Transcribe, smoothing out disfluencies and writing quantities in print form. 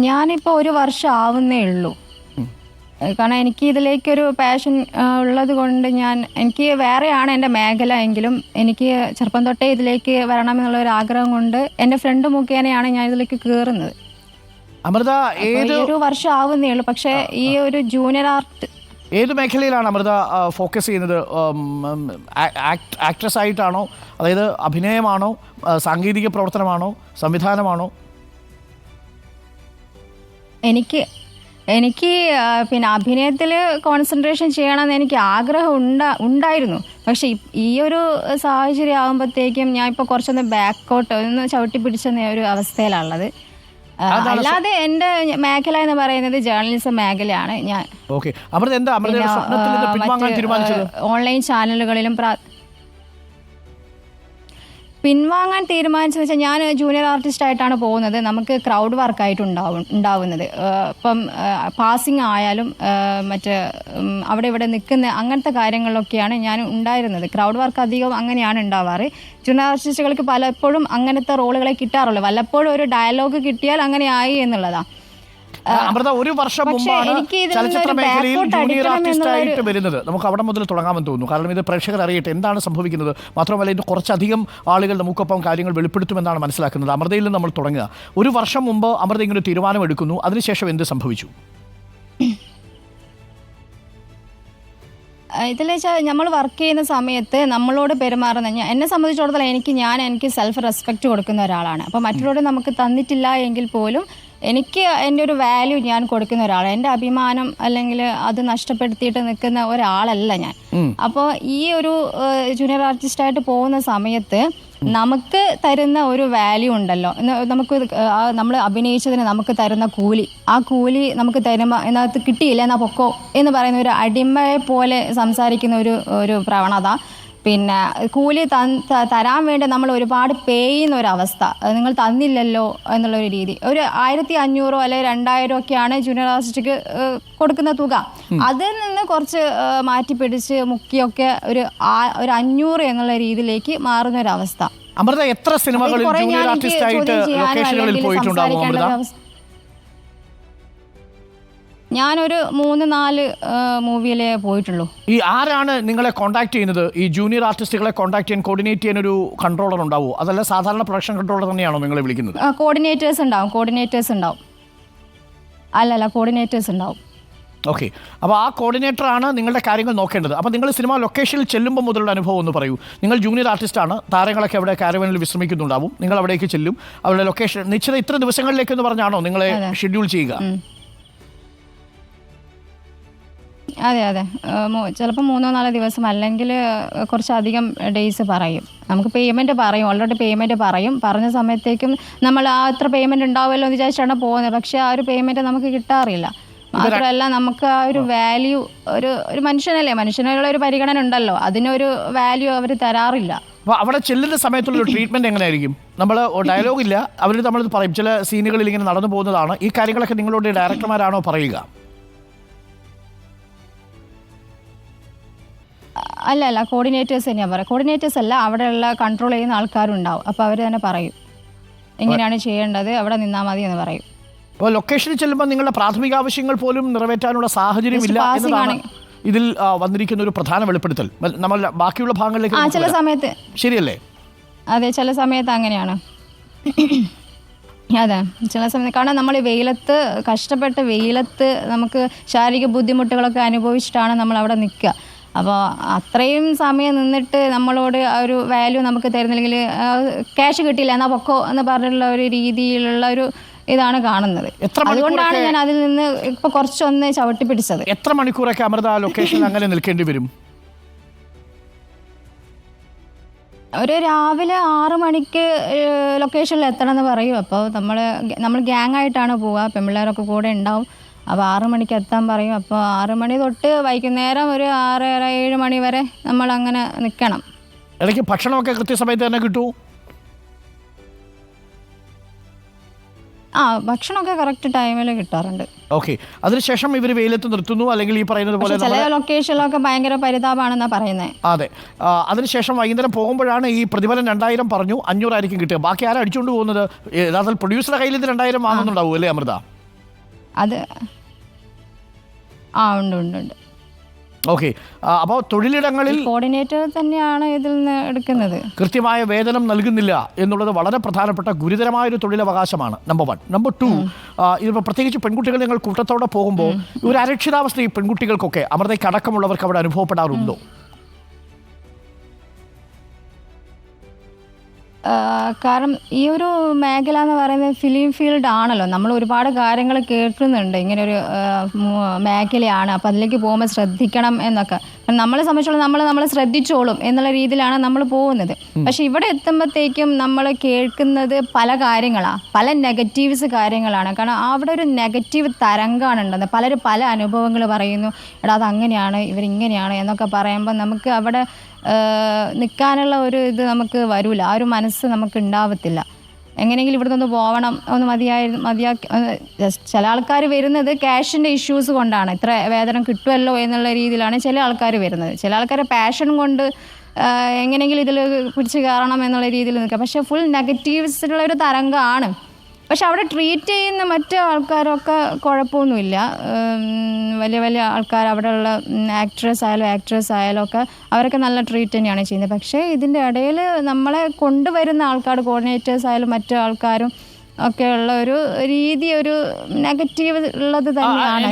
ഞാനിപ്പോൾ ഒരു വർഷം ആവുന്നേ ഉള്ളൂ. കാരണം എനിക്ക് ഇതിലേക്കൊരു പാഷൻ ഉള്ളത് കൊണ്ട് എനിക്ക് വേറെയാണ് എൻ്റെ മേഖല എങ്കിലും എനിക്ക് ചെറുപ്പം തൊട്ടേ ഇതിലേക്ക് വരണം എന്നുള്ള ഒരു ആഗ്രഹം കൊണ്ട് എൻ്റെ ഫ്രണ്ട് മുഖേനയാണ് ഞാൻ ഇതിലേക്ക് കയറുന്നത്. അമൃത ഒരു വർഷം ആവുന്നേ ഉള്ളൂ. പക്ഷേ ഈ ഒരു ജൂനിയർ ആർട്ട് ഏത് മേഖലയിലാണ് അമൃത ഫോക്കസ് ചെയ്യുന്നത്? ആക്ട്രസ് ആയിട്ടാണോ, അതായത് അഭിനയമാണോ, സാങ്കേതിക പ്രവർത്തനമാണോ, സംവിധാനമാണോ? എനിക്ക് പിന്നെ അഭിനയത്തിൽ കോൺസെൻട്രേഷൻ ചെയ്യണമെന്ന് എനിക്ക് ആഗ്രഹം ഉണ്ടായിരുന്നു. പക്ഷെ ഈ ഒരു സാഹചര്യം ആകുമ്പോഴത്തേക്കും ഞാൻ ഇപ്പോൾ കുറച്ചൊന്ന് ബാക്കോട്ട് ഒന്ന് ചവിട്ടി പിടിച്ചെന്ന ഒരു അവസ്ഥയിലാണുള്ളത്. അല്ലാതെ എൻ്റെ മേഖല എന്ന് പറയുന്നത് ജേർണലിസം മേഖലയാണ്. ഞാൻ ഓൺലൈൻ ചാനലുകളിലും പിൻവാങ്ങാൻ തീരുമാനിച്ചെന്ന് വെച്ചാൽ ഞാൻ ജൂനിയർ ആർട്ടിസ്റ്റ് ആയിട്ടാണ് പോകുന്നത്. നമുക്ക് ക്രൗഡ് വർക്കായിട്ട് ഉണ്ടാവുന്നത്. ഇപ്പം പാസിങ് ആയാലും മറ്റ് അവിടെ ഇവിടെ നിൽക്കുന്ന അങ്ങനത്തെ കാര്യങ്ങളിലൊക്കെയാണ് ഞാൻ ഉണ്ടായിരുന്നത്. ക്രൗഡ് വർക്ക് അധികം അങ്ങനെയാണ് ഉണ്ടാവാറ്. ജൂനിയർ ആർട്ടിസ്റ്റുകൾക്ക് പലപ്പോഴും അങ്ങനത്തെ റോളുകളെ കിട്ടാറുള്ളൂ. വല്ലപ്പോഴും ഒരു ഡയലോഗ് കിട്ടിയാൽ അങ്ങനെ ആയി എന്നുള്ളതാണ്. അമൃത, ഒരു വർഷം മുമ്പാണ് ചലച്ചിത്ര മേഖലയിൽ ജൂനിയർ ആർട്ടിസ്റ്റ് ആയിട്ട് വരുന്നത്. നമുക്ക് അവിടെ മുതൽ തുടങ്ങാമെന്ന് തോന്നുന്നു. കാരണം ഇത് പ്രേക്ഷകർ അറിയട്ടെ എന്താണ് സംഭവിക്കുന്നത്. മാത്രമല്ല ഇത് കുറച്ചധികം ആളുകൾ നമുക്കൊപ്പം കാര്യങ്ങൾ വെളിപ്പെടുത്തുമെന്നാണ് മനസ്സിലാക്കുന്നത്. അമൃതയിൽ നിന്ന് നമ്മൾ തുടങ്ങുക. ഒരു വർഷം മുമ്പ് അമൃത ഇങ്ങനെ തീരുമാനം എടുക്കുന്നു. അതിനുശേഷം എന്ത് സംഭവിച്ചു? ഇതിൽ വെച്ചാൽ നമ്മൾ വർക്ക് ചെയ്യുന്ന സമയത്ത് നമ്മളോട് പെരുമാറുന്ന എന്നെ സംബന്ധിച്ചിടത്തോളം എനിക്ക് സെൽഫ് റെസ്പെക്റ്റ് കൊടുക്കുന്ന ഒരാളാണ്. അപ്പോൾ മറ്റുള്ളവർ നമുക്ക് തന്നിട്ടില്ല എങ്കിൽ പോലും എനിക്ക് എൻ്റെ ഒരു വാല്യൂ ഞാൻ കൊടുക്കുന്ന ഒരാളാണ്. എൻ്റെ അഭിമാനം അല്ലെങ്കിൽ അത് നഷ്ടപ്പെടുത്തിയിട്ട് നിൽക്കുന്ന ഒരാളല്ല ഞാൻ. അപ്പോൾ ഈ ഒരു ജൂനിയർ ആർട്ടിസ്റ്റായിട്ട് പോകുന്ന സമയത്ത് നമുക്ക് തരുന്ന ഒരു വാല്യൂ ഉണ്ടല്ലോ. നമ്മൾ അഭിനയിച്ചതിന് നമുക്ക് തരുന്ന കൂലി, ആ കൂലി നമുക്ക് തരുമ്പോൾ ഇതിനകത്ത് കിട്ടിയില്ല എന്നാൽ പൊക്കോ എന്ന് പറയുന്ന ഒരു അടിമയെ പോലെ സംസാരിക്കുന്ന ഒരു പ്രവണത. പിന്നെ കൂലി തരാൻ വേണ്ടി നമ്മൾ ഒരുപാട് പേ ചെയ്യുന്ന ഒരവസ്ഥ. നിങ്ങൾ തന്നില്ലല്ലോ എന്നുള്ളൊരു രീതി. ഒരു 1500 അല്ലെങ്കിൽ 2000 ഒക്കെയാണ് ജൂനിയർ ആർട്ടിസ്റ്റിക്ക് കൊടുക്കുന്ന തുക. അതിൽ നിന്ന് കുറച്ച് മാറ്റിപ്പിടിച്ച് മുക്കിയൊക്കെ ഒരു 500 എന്നുള്ള രീതിയിലേക്ക് മാറുന്ന ഒരവസ്ഥ. അമൃത, എത്ര സിനിമകളിൽ ജൂനിയർ ആർട്ടിസ്റ്റ് ആയിട്ട് ലൊക്കേഷനുകളിൽ പോയിട്ടുണ്ടാവും അമൃത? ഞാനൊരു 3-4 മൂവിയിലേ പോയിട്ടുള്ളൂ. ഈ ആരാണ് നിങ്ങളെ കോൺടാക്ട് ചെയ്യുന്നത്? ഈ ജൂനിയർ ആർട്ടിസ്റ്റുകളെ കോൺടാക്ട് ചെയ്യാൻ, കോർഡിനേറ്റ് ചെയ്യാൻ ഒരു കൺട്രോളർ ഉണ്ടാവുമോ? അതല്ല സാധാരണ പ്രൊഡക്ഷൻ കൺട്രോളർ തന്നെയാണോ നിങ്ങളെ വിളിക്കുന്നത്? കോർഡിനേറ്റേഴ്സ് ഉണ്ടാവും. കോർഡിനേറ്റേഴ്സ് ഉണ്ടാവും. ഓക്കെ. അപ്പോൾ ആ കോർഡിനേറ്ററാണ് നിങ്ങളുടെ കാര്യങ്ങൾ നോക്കേണ്ടത്. അപ്പോൾ നിങ്ങൾ സിനിമ ലൊക്കേഷനിൽ ചെല്ലുമ്പോൾ മുതലുള്ള അനുഭവം ഒന്ന് പറയൂ. നിങ്ങൾ ജൂനിയർ ആർട്ടിസ്റ്റാണ്, താരങ്ങളൊക്കെ അവിടെ കാരവനിൽ വിശ്രമിക്കുന്നുണ്ടാവും, നിങ്ങൾ അവിടേക്ക് ചെല്ലും, അവരുടെ ലൊക്കേഷൻ നിശ്ചിത ഇത്ര ദിവസങ്ങളിലേക്കെന്ന് പറഞ്ഞാണോ നിങ്ങളെ ഷെഡ്യൂൾ ചെയ്യുക? അതെ. ചിലപ്പോൾ 3-4 ദിവസം അല്ലെങ്കിൽ കുറച്ചധികം ഡേയ്സ് പറയും. നമുക്ക് പേയ്മെൻറ്റ് പറയും, ഓൾറെഡി പേയ്മെൻറ്റ് പറയും. പറഞ്ഞ സമയത്തേക്കും നമ്മൾ ആ അത്ര പേയ്മെൻറ്റ് ഉണ്ടാവുമല്ലോ എന്ന് വിചാരിച്ചാണ് പോകുന്നത്. പക്ഷേ ആ ഒരു പേയ്മെൻറ്റ് നമുക്ക് കിട്ടാറില്ല. മാത്രമല്ല നമുക്ക് ആ ഒരു വാല്യൂ, ഒരു മനുഷ്യനുള്ള ഒരു പരിഗണന ഉണ്ടല്ലോ, അതിനൊരു വാല്യൂ അവർ തരാറില്ല. അപ്പോൾ അവിടെ ചെല്ലുന്ന സമയത്തുള്ള ഒരു ട്രീറ്റ്മെൻറ്റ് എങ്ങനെയായിരിക്കും? നമ്മൾ ഡയലോഗില്ല, അവർ നമ്മൾ പറയും ചില സീനുകളിൽ ഇങ്ങനെ നടന്നു പോകുന്നതാണ്. ഈ കാര്യങ്ങളൊക്കെ നിങ്ങളോട് ഡയറക്ടർമാരാണോ പറയുക? അല്ല, കോർഡിനേറ്റേഴ്സ് തന്നെയാണ് പറയുക. കോർഡിനേറ്റേഴ്സ് അല്ല, അവിടെയുള്ള കൺട്രോൾ ചെയ്യുന്ന ആൾക്കാരുണ്ടാവും. അപ്പോൾ അവർ തന്നെ പറയും എങ്ങനെയാണ് ചെയ്യേണ്ടത്, അവിടെ നിന്നാൽ മതി എന്ന് പറയും. അപ്പോൾ ലൊക്കേഷനിൽ ചെല്ലുമ്പോൾ നിങ്ങളുടെ പ്രാഥമിക ആവശ്യങ്ങൾ പോലും നിറവേറ്റാനുള്ള സാഹചര്യമില്ല എന്നതാണ് ഇതിൽ വന്നിരിക്കുന്ന ഒരു പ്രധാന വെളിപ്പെടുത്തൽ. നമ്മൾ ബാക്കിയുള്ള ഭാഗങ്ങളിലേക്ക് ചില സമയത്ത് ശരിയല്ലേ? അതെ, ചില സമയത്ത് അങ്ങനെയാണ്. അതെ, ചില സമയത്ത് കാരണം നമ്മൾ കഷ്ടപ്പെട്ട് വെയിലത്ത് നമുക്ക് ശാരീരിക ബുദ്ധിമുട്ടുകളൊക്കെ അനുഭവിച്ചിട്ടാണ് നമ്മൾ അവിടെ നിൽക്കുക. അപ്പോൾ അത്രയും സമയം നിന്നിട്ട് നമ്മളോട് ആ ഒരു വാല്യൂ നമുക്ക് തരുന്നില്ലെങ്കിൽ ക്യാഷ് കിട്ടിയില്ല എന്നാൽ പൊക്കോ എന്ന് പറഞ്ഞിട്ടുള്ള ഒരു രീതിയിലുള്ള ഒരു ഇതാണ് കാണുന്നത്. അതുകൊണ്ടാണ് ഞാൻ അതിൽ നിന്ന് ഇപ്പോൾ കുറച്ചൊന്ന് ചവിട്ടി പിടിച്ചത്. എത്ര മണിക്കൂറൊക്കെ അമൃത ലൊക്കേഷനിൽ അങ്ങനെ നിൽക്കേണ്ടി വരും? ഒരു രാവിലെ 6 മണിക്ക് ലൊക്കേഷനിൽ എത്തണം എന്ന് പറയും. അപ്പോൾ നമ്മൾ ഗ്യാങ് ആയിട്ടാണ് പോവുക, പെൺപിള്ളേരൊക്കെ കൂടെ ഉണ്ടാവും. അപ്പോൾ 6 മണിക്ക് എത്താൻ പറയും. അപ്പോൾ 6 മണി തൊട്ട് വൈകുന്നേരം ഒരു 6-7 മണി വരെ നമ്മൾ അങ്ങനെ നിൽക്കണം. ഇടയ്ക്ക് ഭക്ഷണമൊക്കെ കൃത്യസമയത്ത് തന്നെ കിട്ടൂ? ഭക്ഷണമൊക്കെ കറക്റ്റ് ടൈമിൽ കിട്ടാറുണ്ട്. ഓക്കെ. അതിനുശേഷം ഇവർ വെയിലത്ത് നിർത്തുന്നു, അല്ലെങ്കിൽ ഈ പറയുന്നത് പോലെ ചില ലൊക്കേഷനിലൊക്കെ ഭയങ്കര പരിതാപമാണെന്നാണ് പറയുന്നത്. അതെ. അതിനുശേഷം വൈകുന്നേരം പോകുമ്പോഴാണ് ഈ പ്രതിഫലം 2000 പറഞ്ഞു, 500 ആയിരിക്കും കിട്ടുക. ബാക്കി ആരും അടിച്ചുകൊണ്ട് പോകുന്നത്? യഥാർത്ഥത്തിൽ പ്രൊഡ്യൂസറുടെ കയ്യിൽ ഇത് 2000 വാങ്ങുന്നുണ്ടാവും അല്ലേ അമൃത? അത് ഉണ്ട്. ഓക്കെ, അപ്പോൾ തൊഴിലിടങ്ങളിൽ കോർഡിനേറ്റർ തന്നെയാണ് ഇതിൽ നിന്ന് എടുക്കുന്നത്. കൃത്യമായ വേതനം നൽകുന്നില്ല എന്നുള്ളത് വളരെ പ്രധാനപ്പെട്ട ഗുരുതരമായൊരു തൊഴിലവകാശമാണ്. നമ്പർ 1. നമ്പർ 2, ഇതിപ്പോൾ പ്രത്യേകിച്ച് പെൺകുട്ടികൾ നിങ്ങൾ കൂട്ടത്തോടെ പോകുമ്പോൾ ഒരു അരക്ഷിതാവസ്ഥ ഈ പെൺകുട്ടികൾക്കൊക്കെ അമൃതയ്ക്ക് അടക്കമുള്ളവർക്ക് അവിടെ അനുഭവപ്പെടാറുണ്ടോ? കാരണം ഈ ഒരു മേഖല എന്ന് പറയുന്നത് ഫിലിം ഫീൽഡ് ആണല്ലോ. നമ്മൾ ഒരുപാട് കാര്യങ്ങൾ കേൾക്കുന്നുണ്ട്, ഇങ്ങനെ ഒരു മേഖലയാണ്, അപ്പോൾ അതിലേക്ക് പോകുമ്പോൾ ശ്രദ്ധിക്കണം എന്നൊക്കെ. നമ്മളെ സംബന്ധിച്ചോളം നമ്മൾ ശ്രദ്ധിച്ചോളും എന്നുള്ള രീതിയിലാണ് നമ്മൾ പോകുന്നത്. പക്ഷെ ഇവിടെ എത്തുമ്പോഴത്തേക്കും നമ്മൾ കേൾക്കുന്നത് പല കാര്യങ്ങളാണ്, പല നെഗറ്റീവ്സ് കാര്യങ്ങളാണ്. കാരണം അവിടെ ഒരു നെഗറ്റീവ് തരംഗമാണ് ഉണ്ടെന്ന്. പലരും പല അനുഭവങ്ങൾ പറയുന്നു, എടാ അത് അങ്ങനെയാണ്, ഇവരിങ്ങനെയാണ് എന്നൊക്കെ പറയുമ്പോൾ നമുക്ക് അവിടെ നിൽക്കാനുള്ള ഒരു ഇത് നമുക്ക് വരില്ല, ആ ഒരു മനസ്സ് നമുക്ക് ഉണ്ടാവത്തില്ല. എങ്ങനെയെങ്കിലും ഇവിടെ നിന്ന് പോകണം, ഒന്ന് മതിയാക്കി. ചില ആൾക്കാർ വരുന്നത് ക്യാഷിൻ്റെ ഇഷ്യൂസ് കൊണ്ടാണ്, ഇത്ര വേതനം കിട്ടുമല്ലോ എന്നുള്ള രീതിയിലാണ് ചില ആൾക്കാർ വരുന്നത്. ചില ആൾക്കാരെ പാഷൻ കൊണ്ട് എങ്ങനെയെങ്കിലും ഇതിൽ പിടിച്ച് കയറണം എന്നുള്ള രീതിയിൽ നിൽക്കുക. പക്ഷേ ഫുൾ നെഗറ്റീവ്സിലുള്ള ഒരു തരംഗമാണ്. പക്ഷെ അവിടെ ട്രീറ്റ് ചെയ്യുന്ന മറ്റ് ആൾക്കാരൊക്കെ കുഴപ്പമൊന്നുമില്ല. വലിയ ആൾക്കാർ, അവിടെയുള്ള ആക്ട്രസ് ആയാലും ഒക്കെ അവരൊക്കെ നല്ല ട്രീറ്റ് തന്നെയാണ് ചെയ്യുന്നത്. പക്ഷേ ഇതിൻ്റെ ഇടയിൽ നമ്മളെ കൊണ്ടുവരുന്ന ആൾക്കാർ, കോർഡിനേറ്റേഴ്സ് ആയാലും മറ്റു ആൾക്കാരും ഒക്കെ ഉള്ള ഒരു രീതി, ഒരു നെഗറ്റീവ് ഉള്ളത് തന്നെയാണ്.